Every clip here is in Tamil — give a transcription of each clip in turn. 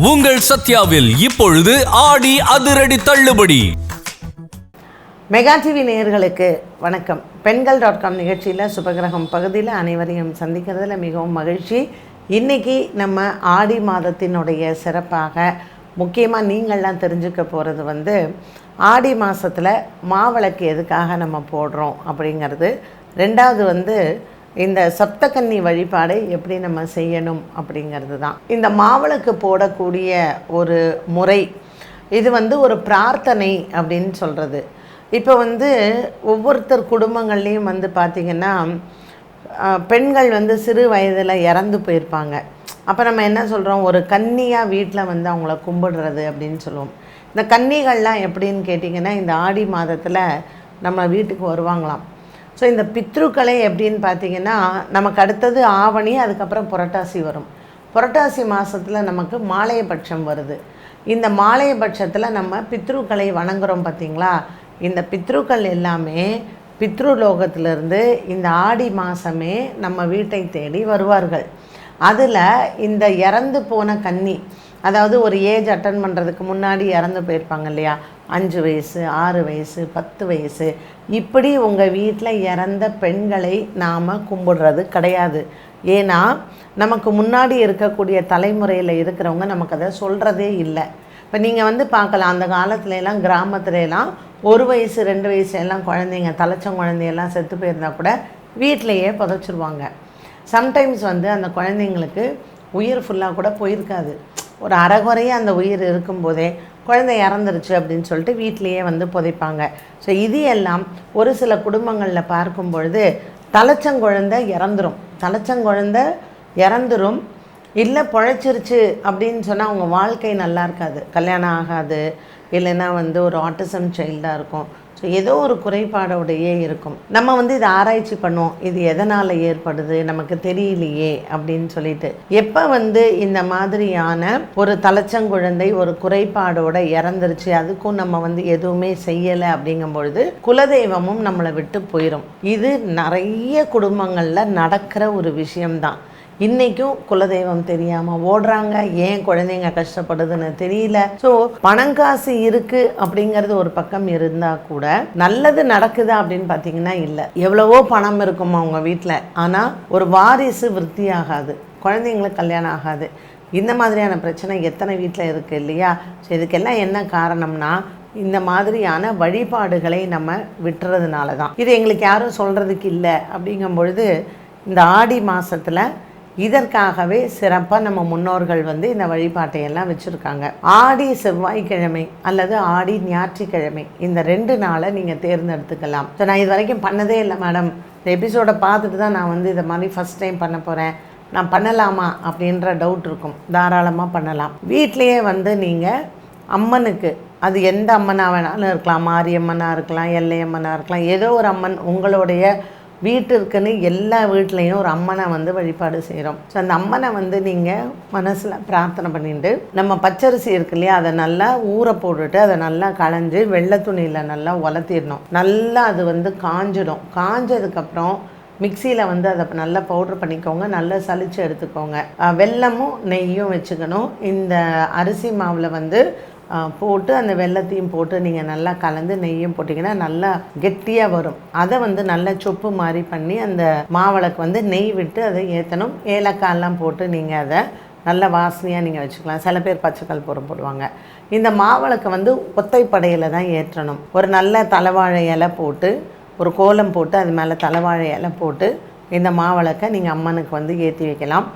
உங்கள் சத்யாவில் இப்பொழுது ஆடி அதிரடி தள்ளுபடி. மெகா டிவி நேயர்களுக்கு வணக்கம். பெண்கள்.com நிகழ்ச்சியில் சுபகிரகம் பகுதியில் அனைவரையும் சந்திக்கிறதுல மிகவும் மகிழ்ச்சி. இன்றைக்கி நம்ம ஆடி மாதத்தினுடைய சிறப்பாக முக்கியமாக நீங்கள்லாம் தெரிஞ்சுக்க போகிறது ஆடி மாதத்தில் மாவிளக்கு எதுக்காக நம்ம போடுறோம் அப்படிங்கிறது. ரெண்டாவது இந்த சப்தகன்னி வழிபாடை எப்படி நம்ம செய்யணும் அப்படிங்கிறது தான். இந்த மாவிளக்கு போடக்கூடிய ஒரு முறை இது ஒரு பிரார்த்தனை அப்படின்னு சொல்கிறது. இப்போ ஒவ்வொருத்தர் குடும்பங்கள்லேயும் பார்த்திங்கன்னா பெண்கள் சிறு வயதில் இறந்து போயிருப்பாங்க. அப்போ நம்ம என்ன சொல்கிறோம், ஒரு கன்னியாக வீட்டில் அவங்கள கும்பிடுறது அப்படின்னு சொல்லுவோம். இந்த கன்னிகள்லாம் எப்படின்னு கேட்டிங்கன்னா இந்த ஆடி மாதத்தில் நம்ம வீட்டுக்கு வருவாங்களாம். ஸோ இந்த பித்ருக்களை எப்படின்னு பார்த்திங்கன்னா நமக்கு அடுத்தது ஆவணி, அதுக்கப்புறம் புரட்டாசி வரும். புரட்டாசி மாதத்தில் நமக்கு மாலையபட்சம் வருது. இந்த மாலையபட்சத்தில் நம்ம பித்ருக்களை வணங்குறோம் பார்த்திங்களா. இந்த பித்ருக்கள் எல்லாமே பித்ருலோகத்திலிருந்து இந்த ஆடி மாதமே நம்ம வீட்டை தேடி வருவார்கள். அதில் இந்த இறந்து போன கன்னி, அதாவது ஒரு ஏஜ் அட்டன் பண்ணுறதுக்கு முன்னாடி இறந்து போயிருப்பாங்க இல்லையா, 5 வயசு 6 வயசு 10 வயசு, இப்படி உங்கள் வீட்டில் இறந்த பெண்களை நாம் கும்பிடுறது கிடையாது. ஏன்னா நமக்கு முன்னாடி இருக்கக்கூடிய தலைமுறையில் இருக்கிறவங்க நமக்கு அதை சொல்கிறதே இல்லை. இப்போ நீங்கள் பார்க்கலாம், அந்த காலத்துலலாம் கிராமத்துலலாம் 1 வயசு 2 வயசு எல்லாம் குழந்தைங்க, தலைச்சம் குழந்தையெல்லாம் செத்து போயிருந்தால் கூட வீட்டிலையே புதைச்சிருவாங்க. சம்டைம்ஸ் அந்த குழந்தைங்களுக்கு உயிர் ஃபுல்லாக கூட போயிருக்காது. ஒரு அரைகுறையே அந்த உயிர் இருக்கும்போதே குழந்தை இறந்துருச்சு அப்படின்னு சொல்லிட்டு வீட்டிலையே புதைப்பாங்க. ஸோ இது எல்லாம் ஒரு சில குடும்பங்களில் பார்க்கும் பொழுது தலைச்சங்குழந்தை இறந்துரும், இல்லை பொழைச்சிருச்சு அப்படின்னு சொன்னால் அவங்க வாழ்க்கை நல்லா இருக்காது, கல்யாணம் ஆகாது, இல்லைன்னா ஒரு ஆட்டிசம் சைல்டாக இருக்கும். ஸோ ஏதோ ஒரு குறைபாடோடையே இருக்கும். நம்ம இதை ஆராய்ச்சி பண்ணுவோம், இது எதனால் ஏற்படுது நமக்கு தெரியலையே அப்படின்னு சொல்லிட்டு. எப்போ இந்த மாதிரியான ஒரு தலைச்சங்குழந்தை ஒரு குறைபாடோட இறந்துருச்சு, அதுக்கும் நம்ம எதுவுமே செய்யலை அப்படிங்கும் பொழுது குலதெய்வமும் நம்மளை விட்டு போயிடும். இது நிறைய குடும்பங்களில் நடக்கிற ஒரு விஷயம்தான். இன்றைக்கும் குலதெய்வம் தெரியாமல் ஓடுறாங்க. ஏன் குழந்தைங்க கஷ்டப்படுதுன்னு தெரியல. ஸோ பணங்காசு இருக்குது அப்படிங்கிறது ஒரு பக்கம் இருந்தால் கூட நல்லது நடக்குதா அப்படின்னு பார்த்தீங்கன்னா இல்லை. எவ்வளவோ பணம் இருக்குமா அவங்க வீட்டில், ஆனால் ஒரு வாரிசு விருத்தி ஆகாது, குழந்தைங்களுக்கு கல்யாணம் ஆகாது. இந்த மாதிரியான பிரச்சனை எத்தனை வீட்டில் இருக்குது இல்லையா. ஸோ இதுக்கெல்லாம் என்ன காரணம்னா இந்த மாதிரியான வழிபாடுகளை நம்ம விட்டுறதுனால தான். இது எங்களுக்கு யாரும் சொல்கிறதுக்கு இல்லை அப்படிங்கும் பொழுது இந்த ஆடி மாதத்தில் இதற்காகவே சிறப்பாக நம்ம முன்னோர்கள் இந்த வழிபாட்டையெல்லாம் வச்சுருக்காங்க. ஆடி செவ்வாய்க்கிழமை அல்லது ஆடி ஞாயிற்றுக்கிழமை, இந்த 2 நாளை நீங்கள் தேர்ந்தெடுத்துக்கலாம். ஸோ நான் இது வரைக்கும் பண்ணதே இல்லை மேடம், இந்த எபிசோடை பார்த்துட்டு தான் நான் இதை மாதிரி ஃபஸ்ட் டைம் பண்ண போகிறேன், நான் பண்ணலாமா அப்படின்ற டவுட் இருக்கும். தாராளமாக பண்ணலாம். வீட்லேயே நீங்கள் அம்மனுக்கு, அது எந்த அம்மனாக வேணாலும் இருக்கலாம், மாரியம்மனாக இருக்கலாம், எல்லையம்மனாக இருக்கலாம், ஏதோ ஒரு அம்மன் உங்களுடைய வீட்டிற்குன்னு எல்லா வீட்லேயும் ஒரு அம்மனை வழிபாடு செய்கிறோம். ஸோ அந்த அம்மனை நீங்கள் மனசில் பிரார்த்தனை பண்ணிட்டு, நம்ம பச்சரிசி இருக்கு இல்லையா, அதை நல்லா ஊற போட்டுட்டு அதை நல்லா களைஞ்சி வெள்ளை துணியில் நல்லா உலர்த்திடணும். நல்லா அது காஞ்சிடும். காஞ்சதுக்கப்புறம் மிக்சியில் அதை நல்லா பவுட்ரு பண்ணிக்கோங்க, நல்லா சலித்து எடுத்துக்கோங்க. வெல்லமும் நெய்யும் வச்சுக்கணும். இந்த அரிசி மாவில் போட்டு அந்த வெல்லத்தையும் போட்டு நீங்கள் நல்லா கலந்து நெய்யும் போட்டிங்கன்னா நல்லா கெட்டியாக வரும். அதை நல்லா சொப்பு மாதிரி பண்ணி அந்த மாவிளக்கு நெய் விட்டு அதை ஏற்றணும். ஏலக்காயெல்லாம் போட்டு நீங்கள் அதை நல்ல வாசனையாக நீங்கள் வச்சுக்கலாம். சில பேர் பச்சைக்கல் போடுவாங்க. இந்த மாவிளக்கு ஒத்தைப்படையில் தான் ஏற்றணும். ஒரு நல்ல தலைவாழை இலை போட்டு, ஒரு கோலம் போட்டு அது மேலே தலைவாழை இலை போட்டு இந்த மாவிளக்கை நீங்கள் அம்மனுக்கு ஏற்றி வைக்கலாம்.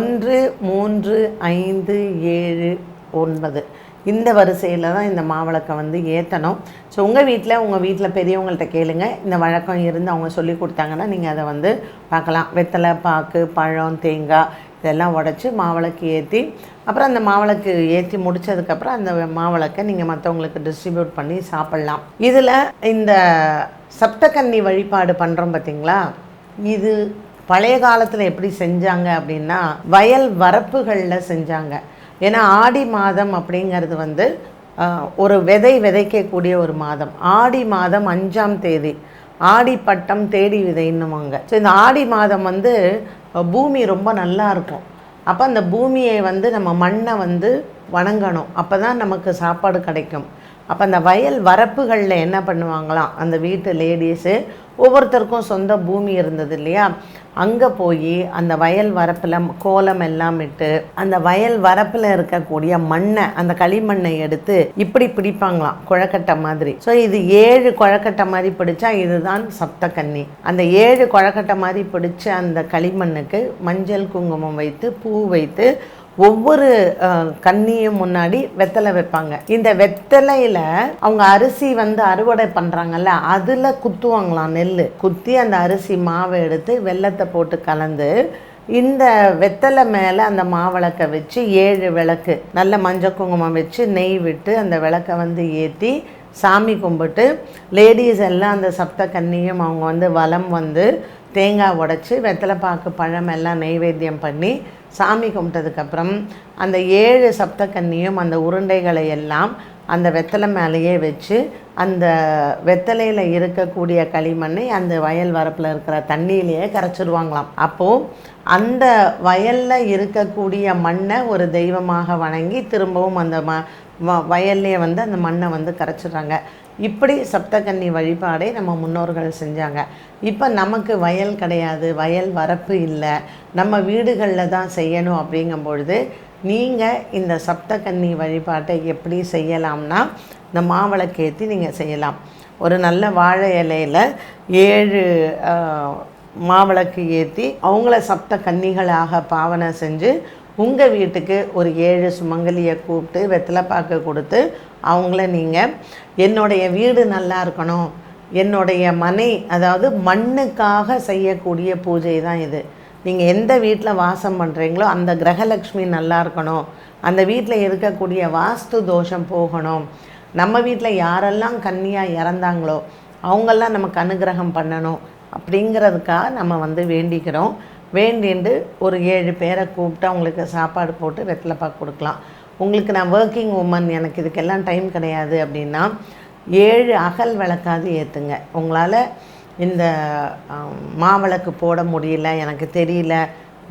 1 3 5 7 9 இந்த வரிசையில் தான் இந்த மாவிளக்கை ஏற்றணும். ஸோ உங்கள் வீட்டில் பெரியவங்கள்ட்ட கேளுங்க, இந்த வழக்கம் இருந்து அவங்க சொல்லி கொடுத்தாங்கன்னா நீங்கள் அதை பார்க்கலாம். வெத்தலை பாக்கு பழம் தேங்காய் இதெல்லாம் உடச்சி மாவிளக்கு ஏற்றி, அப்புறம் அந்த மாவிளக்கு ஏற்றி முடித்ததுக்கப்புறம் அந்த மாவிளக்கை நீங்கள் மற்றவங்களுக்கு டிஸ்ட்ரிபியூட் பண்ணி சாப்பிட்லாம். இதில் இந்த சப்தகன்னி வழிபாடு பண்ணுறோம் பார்த்திங்களா, இது பழைய காலத்தில் எப்படி செஞ்சாங்க அப்படின்னா வயல் வரப்புகளில் செஞ்சாங்க. ஏன்னா ஆடி மாதம் அப்படிங்கிறது ஒரு விதைக்கக்கூடிய ஒரு மாதம். ஆடி மாதம் 5ஆம் தேதி ஆடி பட்டம் தேடி விதைன்னுவாங்க. ஸோ இந்த ஆடி மாதம் பூமி ரொம்ப நல்லா இருக்கும். அப்போ அந்த பூமியை வந்து நம்ம மண்ணை வந்து வணங்கணும், அப்போ தான் நமக்கு சாப்பாடு கிடைக்கும். அப்போ அந்த வயல் வரப்புகளில் என்ன பண்ணுவாங்களாம், அந்த வீட்டு லேடிஸு ஒவ்வொருத்தருக்கும் சொந்த பூமி இருந்தது இல்லையா, அங்கே போய் அந்த வயல் வரப்பில் கோலம் எல்லாம் இட்டு அந்த வயல் வரப்பில் இருக்கக்கூடிய மண்ணை, அந்த களிமண்ணை எடுத்து இப்படி பிடிப்பாங்களாம் குழக்கட்டை மாதிரி. ஸோ இது 7 குழக்கட்டை மாதிரி பிடிச்சா இதுதான் சப்தகன்னி. அந்த 7 குழக்கட்டை மாதிரி பிடிச்ச அந்த களிமண்ணுக்கு மஞ்சள் குங்குமம் வைத்து பூ வைத்து ஒவ்வொரு கன்னியும் முன்னாடி வெத்தலை வைப்பாங்க. இந்த வெத்தலையில் அவங்க அரிசி வந்து அறுவடை பண்ணுறாங்கல்ல, அதில் குத்துவாங்களாம், நெல் குத்தி அந்த அரிசி மாவை எடுத்து வெல்லத்தை போட்டு கலந்து இந்த வெத்தலை மேலே அந்த மாவிளக்கை வச்சு 7 விளக்கு நல்ல மஞ்சள் குங்குமம் வச்சு நெய் விட்டு அந்த விளக்கை வந்து ஏற்றி சாமி கும்பிட்டு லேடிஸ் எல்லாம் அந்த சப்த கன்னியும் அவங்க வந்து வலம் வந்து தேங்காய் உடைச்சி வெத்தலை பாக்கு பழம் எல்லாம் நெய்வேத்தியம் பண்ணி சாமி கும்பிட்டதுக்கப்புறம் அந்த 7 சப்த கன்னியும் அந்த உருண்டைகளை எல்லாம் அந்த வெத்தலை மேலேயே வச்சு அந்த வெத்தலையில் இருக்கக்கூடிய களிமண்ணை அந்த வயல் வரப்பில் இருக்கிற தண்ணியிலேயே கரைச்சிடுவாங்களாம். அப்போது அந்த வயலில் இருக்கக்கூடிய மண்ணை ஒரு தெய்வமாக வணங்கி திரும்பவும் அந்த வயல்லையே வந்து அந்த மண்ணை வந்து கரைச்சிடுறாங்க. இப்படி சப்தகன்னி வழிபாடை நம்ம முன்னோர்கள் செஞ்சாங்க. இப்போ நமக்கு வயல் கிடையாது, வயல் வரப்பு இல்லை, நம்ம வீடுகளில் தான் செய்யணும். அப்படிங்கும்பொழுது நீங்கள் இந்த சப்தகன்னி வழிபாட்டை எப்படி செய்யலாம்னா, இந்த மாவிளக்கேற்றி நீங்கள் செய்யலாம். ஒரு நல்ல வாழை இலையில் 7 மாவிளக்கு ஏற்றி அவங்கள சப்த கன்னிகளாக பாவனை செஞ்சு உங்கள் வீட்டுக்கு ஒரு 7 சுமங்கலியை கூப்பிட்டு வெத்தலை பாக்கு கொடுத்து அவங்கள நீங்கள் என்னுடைய வீடு நல்லா இருக்கணும், என்னுடைய மனை, அதாவது மண்ணுக்காக செய்யக்கூடிய பூஜை தான் இது. நீங்கள் எந்த வீட்டில் வாசம் பண்ணுறீங்களோ அந்த கிரகலக்ஷ்மி நல்லா இருக்கணும், அந்த வீட்டில் இருக்கக்கூடிய வாஸ்து தோஷம் போகணும், நம்ம வீட்டில் யாரெல்லாம் கன்னியாக இறந்தாங்களோ அவங்கெல்லாம் நமக்கு அனுகிரகம் பண்ணணும் அப்படிங்கிறதுக்காக நம்ம வந்து வேண்டிக்கிறோம். வேண்டிண்டு ஒரு 7 பேரை கூப்பிட்டு அவங்களுக்கு சாப்பாடு போட்டு வெத்தலை பாக்கு கொடுக்கலாம். உங்களுக்கு நான் ஒர்க்கிங் உமன், எனக்கு இதுக்கெல்லாம் டைம் கிடையாது அப்படின்னா 7 அகல் விளக்காது ஏற்றுங்க. உங்களால் இந்த மாவிளக்கு போட முடியல, எனக்கு தெரியல,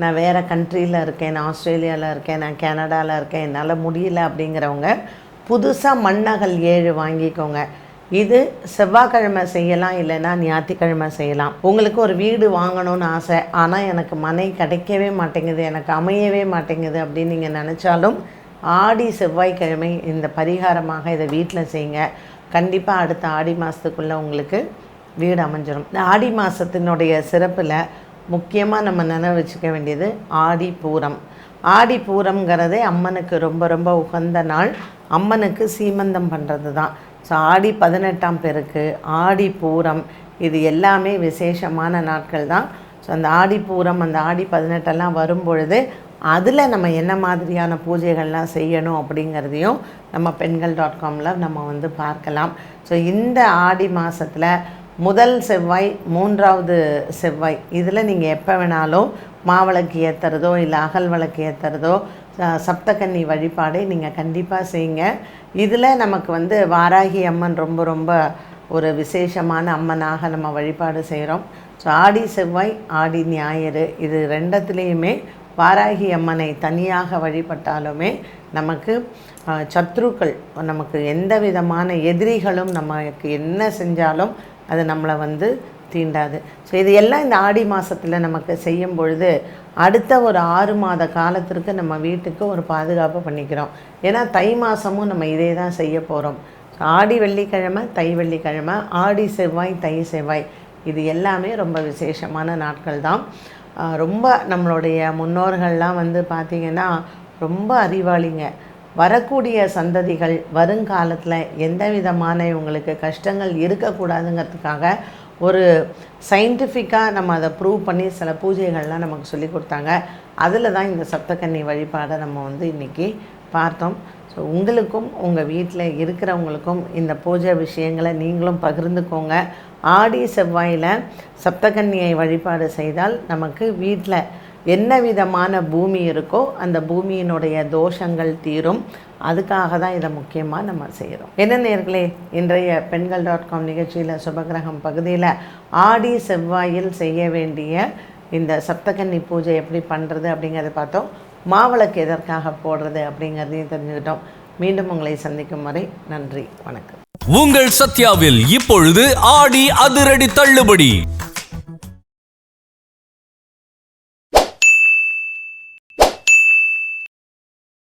நான் வேறு கண்ட்ரியில் இருக்கேன், நான் ஆஸ்திரேலியாவில் இருக்கேன், நான் கனடாவில் இருக்கேன், என்னால் முடியல அப்படிங்கிறவங்க புதுசாக மண்ணகல் 7 வாங்கிக்கோங்க. இது செவ்வாய்க்கிழமை செய்யலாம், இல்லைன்னா ஞாயிற்றுக்கிழமை செய்யலாம். உங்களுக்கு ஒரு வீடு வாங்கணும்னு ஆசை, ஆனால் எனக்கு மனை கிடைக்கவே மாட்டேங்குது, எனக்கு அமையவே மாட்டேங்குது அப்படின்னு நீங்கள் நினச்சாலும் ஆடி செவ்வாய்க்கிழமை இந்த பரிகாரமாக இதை வீட்டில் செய்யுங்க. கண்டிப்பாக அடுத்த ஆடி மாதத்துக்குள்ளே உங்களுக்கு வீடு அமைஞ்சிடும். இந்த ஆடி மாதத்தினுடைய சிறப்பில் முக்கியமாக நம்ம நினைவு வச்சுக்க வேண்டியது ஆடி பூரம். ஆடி பூரம்ங்கிறதே அம்மனுக்கு ரொம்ப ரொம்ப உகந்த நாள். அம்மனுக்கு சீமந்தம் பண்ணுறது தான். ஸோ ஆடி 18ஆம் பெருக்கு, ஆடி பூரம், இது எல்லாமே விசேஷமான நாட்கள் தான். ஸோ அந்த ஆடி பூரம், அந்த ஆடி 18எல்லாம் வரும்பொழுது அதில் நம்ம என்ன மாதிரியான பூஜைகள்லாம் செய்யணும் அப்படிங்கிறதையும் நம்ம பெண்கள்.comல நம்ம வந்து பார்க்கலாம். ஸோ இந்த ஆடி மாதத்தில் முதல் செவ்வாய், 3வது செவ்வாய், இதில் நீங்கள் எப்போ வேணாலும் மாவிளக்கு ஏற்றுறதோ இல்லை அகல் விளக்கு ஏற்றுறதோ சப்தகன்னி வழிபாடை நீங்கள் கண்டிப்பாக செய்யுங்க. இதில் நமக்கு வந்து வாராகி அம்மன் ரொம்ப ரொம்ப ஒரு விசேஷமான அம்மனாக நம்ம வழிபாடு செய்கிறோம். ஸோ ஆடி செவ்வாய், ஆடி ஞாயிறு, இது ரெண்டத்துலேயுமே வாராகி அம்மனை தனியாக வழிபட்டாலுமே நமக்கு சத்ருக்கள், நமக்கு எந்த விதமான எதிரிகளும் நமக்கு என்ன செஞ்சாலும் அது நம்மளை வந்து தீண்டாது. ஸோ இது எல்லாம் இந்த ஆடி மாதத்தில் நமக்கு செய்யும் பொழுது அடுத்த ஒரு 6 மாத காலத்திற்கு நம்ம வீட்டுக்கு ஒரு பாதுகாப்பு பண்ணிக்கிறோம். ஏன்னா தை மாதமும் நம்ம இதே தான் செய்ய போகிறோம். ஆடி வெள்ளிக்கிழமை, தை வெள்ளிக்கிழமை, ஆடி செவ்வாய், தை செவ்வாய், இது எல்லாமே ரொம்ப விசேஷமான நாட்கள் தான். ரொம்ப நம்மளுடைய முன்னோர்கள்லாம் வந்து பார்த்திங்கன்னா ரொம்ப அறிவாளிங்க. வரக்கூடிய சந்ததிகள் வருங்காலத்தில் எந்த விதமான இவங்களுக்கு கஷ்டங்கள் இருக்கக்கூடாதுங்கிறதுக்காக ஒரு சயின்டிஃபிக்காக நம்ம அதை ப்ரூவ் பண்ணி சில பூஜைகள்லாம் நமக்கு சொல்லி கொடுத்தாங்க. அதில் தான் இந்த சப்தகன்னி வழிபாடை நம்ம வந்து இன்றைக்கி பார்த்தோம். ஸோ உங்களுக்கும் உங்கள் வீட்டில் இருக்கிறவங்களுக்கும் இந்த பூஜை விஷயங்களை நீங்களும் பகிர்ந்துக்கோங்க. ஆடி செவ்வாயில் சப்தகன்னியை வழிபாடு செய்தால் நமக்கு வீட்டில் என்ன விதமான பூமி இருக்கோ அந்த பூமியினுடைய தோஷங்கள் தீரும். அதுக்காக தான் இதை முக்கியமாக நம்ம செய்கிறோம். என்ன நேயர்களே, இன்றைய பெண்கள்.com நிகழ்ச்சியில் சுபகிரகம் பகுதியில் ஆடி செவ்வாயில் செய்ய வேண்டிய இந்த சப்தகன்னி பூஜை எப்படி பண்ணுறது அப்படிங்கிறத பார்த்தோம். மாவிளக்கு எதற்காக போடுறது அப்படிங்கிறதையும் தெரிஞ்சுக்கிட்டோம். மீண்டும் உங்களை சந்திக்கும் வரை நன்றி, வணக்கம். உங்கள் சத்யாவில் இப்பொழுது ஆடி அதிரடி தள்ளுபடி.